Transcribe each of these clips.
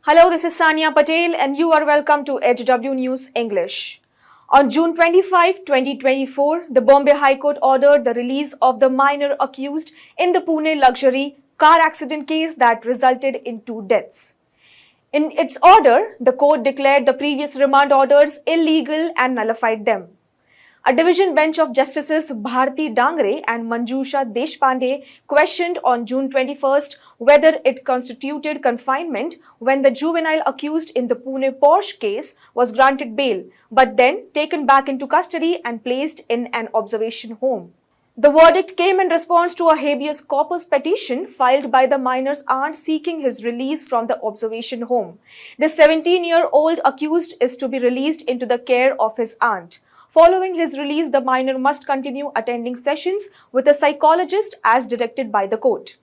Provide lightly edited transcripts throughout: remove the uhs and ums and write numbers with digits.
Hello, this is Sania Patel and you are welcome to HW News English. On June 25, 2024, the Bombay High Court ordered the release of the minor accused in the Pune luxury car accident case that resulted in 2 deaths. In its order, the court declared the previous remand orders illegal and nullified them. A division bench of Justices Bharti Dangre and Manjusha Deshpande questioned on June 21st whether it constituted confinement when the juvenile accused in the Pune Porsche case was granted bail, but then taken back into custody and placed in an observation home. The verdict came in response to a habeas corpus petition filed by the minor's aunt seeking his release from the observation home. The 17-year-old accused is to be released into the care of his aunt. Following his release, the minor must continue attending sessions with a psychologist as directed by the court.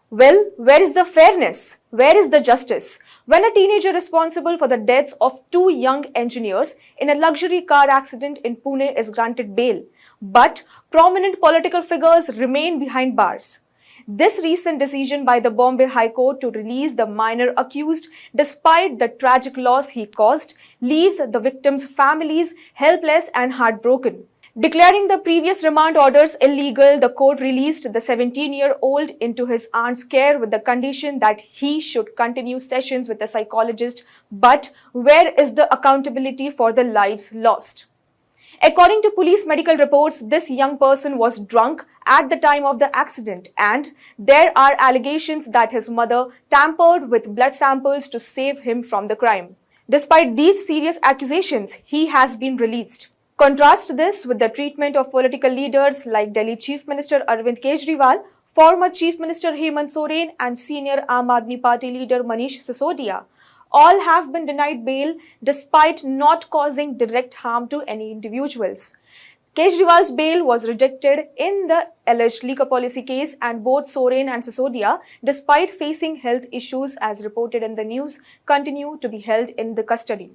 Well, where is the fairness? Where is the justice? When a teenager responsible for the deaths of 2 young engineers in a luxury car accident in Pune is granted bail, but prominent political figures remain behind bars. This recent decision by the Bombay High Court to release the minor accused despite the tragic loss he caused leaves the victims' families helpless and heartbroken. Declaring the previous remand orders illegal, the court released the 17-year-old into his aunt's care with the condition that he should continue sessions with a psychologist. But where is the accountability for the lives lost? According to police medical reports, this young person was drunk at the time of the accident, and there are allegations that his mother tampered with blood samples to save him from the crime. Despite these serious accusations, he has been released. Contrast this with the treatment of political leaders like Delhi Chief Minister Arvind Kejriwal, former Chief Minister Hemant Soren, and senior Aam Aadmi Party leader Manish Sisodia. All have been denied bail despite not causing direct harm to any individuals. Kejriwal's bail was rejected in the alleged liquor policy case, and both Soren and Sisodia, despite facing health issues as reported in the news, continue to be held in the custody.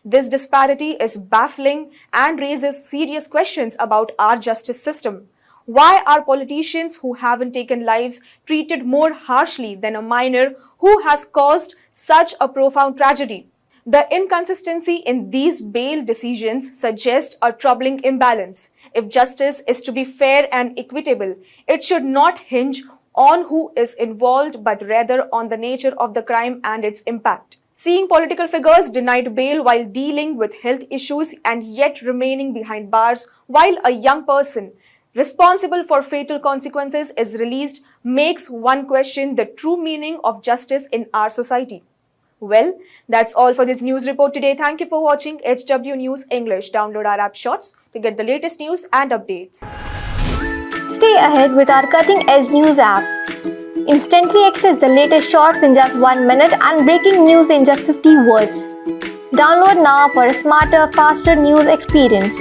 This disparity is baffling and raises serious questions about our justice system. Why are politicians who haven't taken lives treated more harshly than a minor who has caused such a profound tragedy? The inconsistency in these bail decisions suggests a troubling imbalance. If justice is to be fair and equitable, it should not hinge on who is involved but rather on the nature of the crime and its impact. Seeing political figures denied bail while dealing with health issues and yet remaining behind bars while a young person responsible for fatal consequences is released makes one question the true meaning of justice in our society. Well, that's all for this news report today. Thank you for watching HW News English. Download our app Shorts to get the latest news and updates. Stay ahead with our cutting-edge news app. Instantly access the latest shorts in just 1 minute and breaking news in just 50 words. Download now for a smarter, faster news experience.